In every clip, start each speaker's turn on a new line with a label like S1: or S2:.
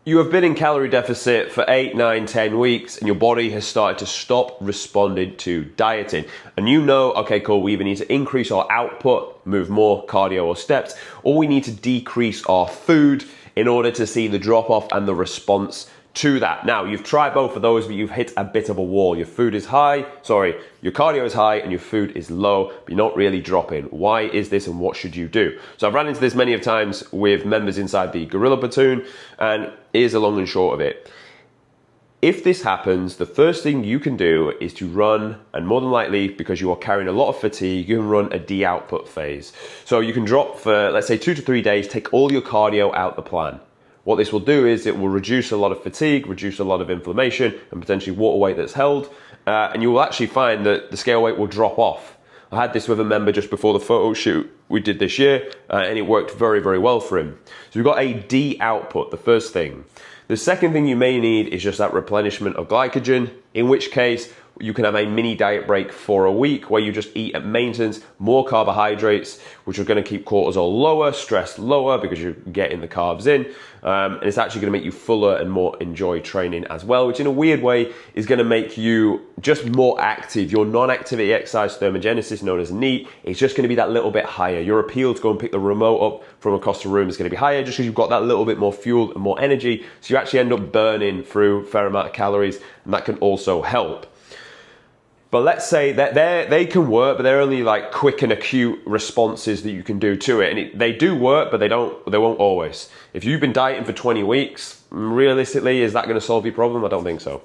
S1: You have been in calorie deficit for 8, 9, 10 weeks and your body has started to stop responding to dieting. And you know, okay, cool, we either need to increase our output, move more cardio or steps, or we need to decrease our food in order to see the drop off and the response to that. Now, you've tried both of those, but you've hit a bit of a wall. Your food is high, your cardio is high and your food is low, but you're not really dropping. Why is this and what should you do? So I've run into this many of times with members inside the Gorilla Platoon, and here's the long and short of it. If this happens, the first thing you can do is to run, and more than likely, because you are carrying a lot of fatigue, you can run a de-output phase. So you can drop for, let's say, 2 to 3 days, take all your cardio out the plan. What this will do is it will reduce a lot of fatigue, reduce a lot of inflammation, and potentially water weight that's held. And you will actually find that the scale weight will drop off. I had this with a member just before the photo shoot we did this year, and it worked very, very well for him. So we've got a de-output, the first thing. The second thing you may need is just that replenishment of glycogen, in which case you can have a mini diet break for a week where you just eat at maintenance, more carbohydrates, which are going to keep cortisol lower, stress lower because you're getting the carbs in. And it's actually going to make you fuller and more enjoy training as well, which in a weird way is going to make you just more active. Your non-activity exercise thermogenesis, known as NEAT, is just going to be that little bit higher. Your appeal to go and pick the remote up from across the room is going to be higher just because you've got that little bit more fuel and more energy. So you actually end up burning through a fair amount of calories, and that can also help. But let's say that they can work, but they're only like quick and acute responses that you can do to it. And they do work, but they won't always. If you've been dieting for 20 weeks, realistically, is that going to solve your problem? I don't think so.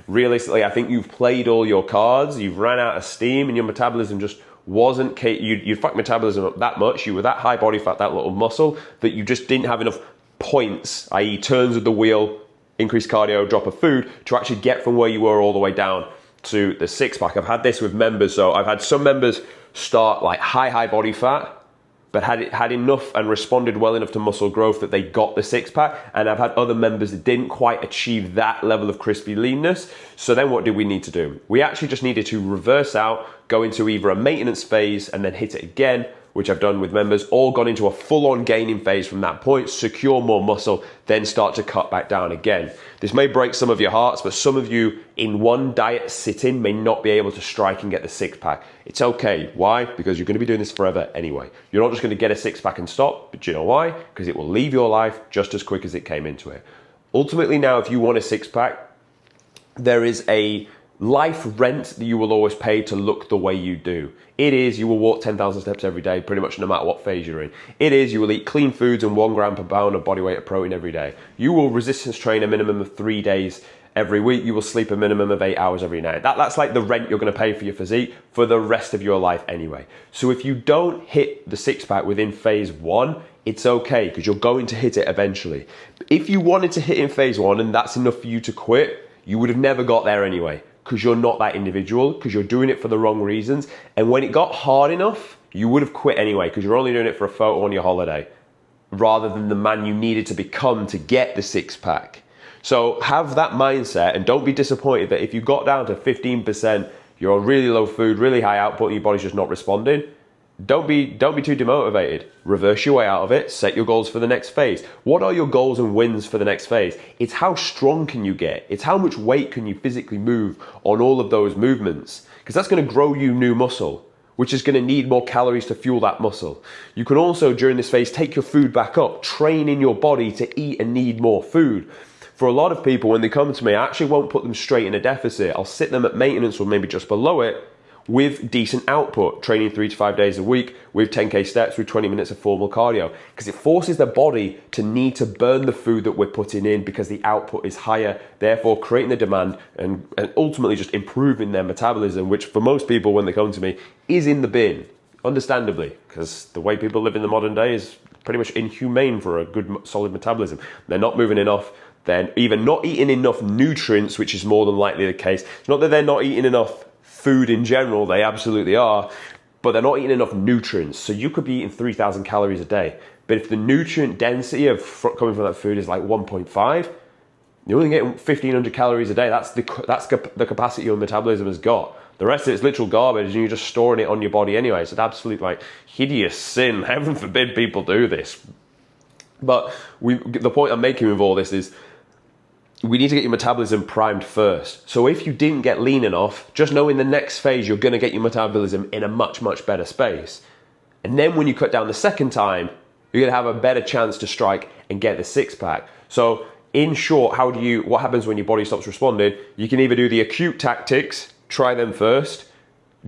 S1: Realistically, I think you've played all your cards, you've ran out of steam, and your metabolism just wasn't, you'd fucked metabolism up that much, you were that high body fat, that little muscle, that you just didn't have enough points, i.e. turns of the wheel, increased cardio, drop of food, to actually get from where you were all the way down to the six-pack. I've had this with members, so I've had some members start like high body fat, but had enough and responded well enough to muscle growth that they got the six-pack, and I've had other members that didn't quite achieve that level of crispy leanness. So then what did we need to do? We actually just needed to reverse out, go into either a maintenance phase and then hit it again, which I've done with members, or gone into a full-on gaining phase from that point, secure more muscle, then start to cut back down again. This may break some of your hearts, but some of you in one diet sit-in may not be able to strike and get the six-pack. It's okay. Why? Because you're going to be doing this forever anyway. You're not just going to get a six-pack and stop, but you know why? Because it will leave your life just as quick as it came into it. Ultimately now, if you want a six-pack, there is a life rent that you will always pay to look the way you do. It is you will walk 10,000 steps every day, pretty much no matter what phase you're in. It is you will eat clean foods and 1 gram per pound of body weight of protein every day. You will resistance train a minimum of 3 days every week. You will sleep a minimum of 8 hours every night. That's like the rent you're going to pay for your physique for the rest of your life anyway. So if you don't hit the six-pack within phase 1, it's okay, because you're going to hit it eventually. If you wanted to hit in phase 1 and that's enough for you to quit, you would have never got there anyway, because you're not that individual, because you're doing it for the wrong reasons. And when it got hard enough, you would have quit anyway, because you're only doing it for a photo on your holiday, rather than the man you needed to become to get the six-pack. So have that mindset, and don't be disappointed that if you got down to 15%, you're on really low food, really high output, and your body's just not responding. Don't be too demotivated. Reverse your way out of it. Set your goals for the next phase. What are your goals and wins for the next phase? It's how strong can you get? It's how much weight can you physically move on all of those movements? Because that's going to grow you new muscle, which is going to need more calories to fuel that muscle. You can also, during this phase, take your food back up, train in your body to eat and need more food. For a lot of people, when they come to me, I actually won't put them straight in a deficit. I'll sit them at maintenance or maybe just below it, with decent output, training 3 to 5 days a week, with 10K steps, with 20 minutes of formal cardio, because it forces the body to need to burn the food that we're putting in because the output is higher, therefore creating the demand and ultimately just improving their metabolism, which for most people when they come to me is in the bin, understandably, because the way people live in the modern day is pretty much inhumane for a good solid metabolism. They're not moving enough, they're either not eating enough nutrients, which is more than likely the case. It's not that they're not eating enough food in general, they absolutely are, but they're not eating enough nutrients. So you could be eating 3,000 calories a day, but if the nutrient density of coming from that food is like 1.5, you're only getting 1,500 calories a day. That's the capacity your metabolism has got. The rest of it's literal garbage, and you're just storing it on your body anyway. It's an absolute like hideous sin. Heaven forbid people do this. But the point I'm making with all this is, we need to get your metabolism primed first. So if you didn't get lean enough, just know in the next phase, you're going to get your metabolism in a much, much better space. And then when you cut down the second time, you're going to have a better chance to strike and get the six pack. So in short, what happens when your body stops responding? You can either do the acute tactics, try them first,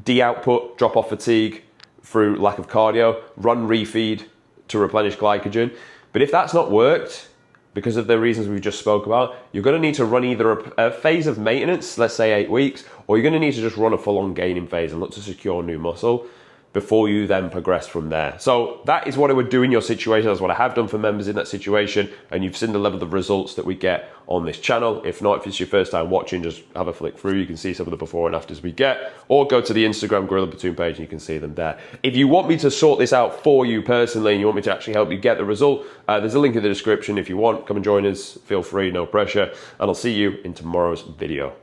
S1: de-output, drop off fatigue through lack of cardio, run refeed to replenish glycogen. But if that's not worked, because of the reasons we just spoke about, you're going to need to run either a phase of maintenance, let's say 8 weeks, or you're going to need to just run a full-on gaining phase and look to secure new muscle before you then progress from there. So that is what I would do in your situation. That's what I have done for members in that situation, and you've seen the level of results that we get on this channel. If not, if it's your first time watching, just have a flick through. You can see some of the before and afters we get, or go to the Instagram Gorilla Platoon page and you can see them there. If you want me to sort this out for you personally and you want me to actually help you get the result, there's a link in the description. If you want, come and join us. Feel free, no pressure, and I'll see you in tomorrow's video.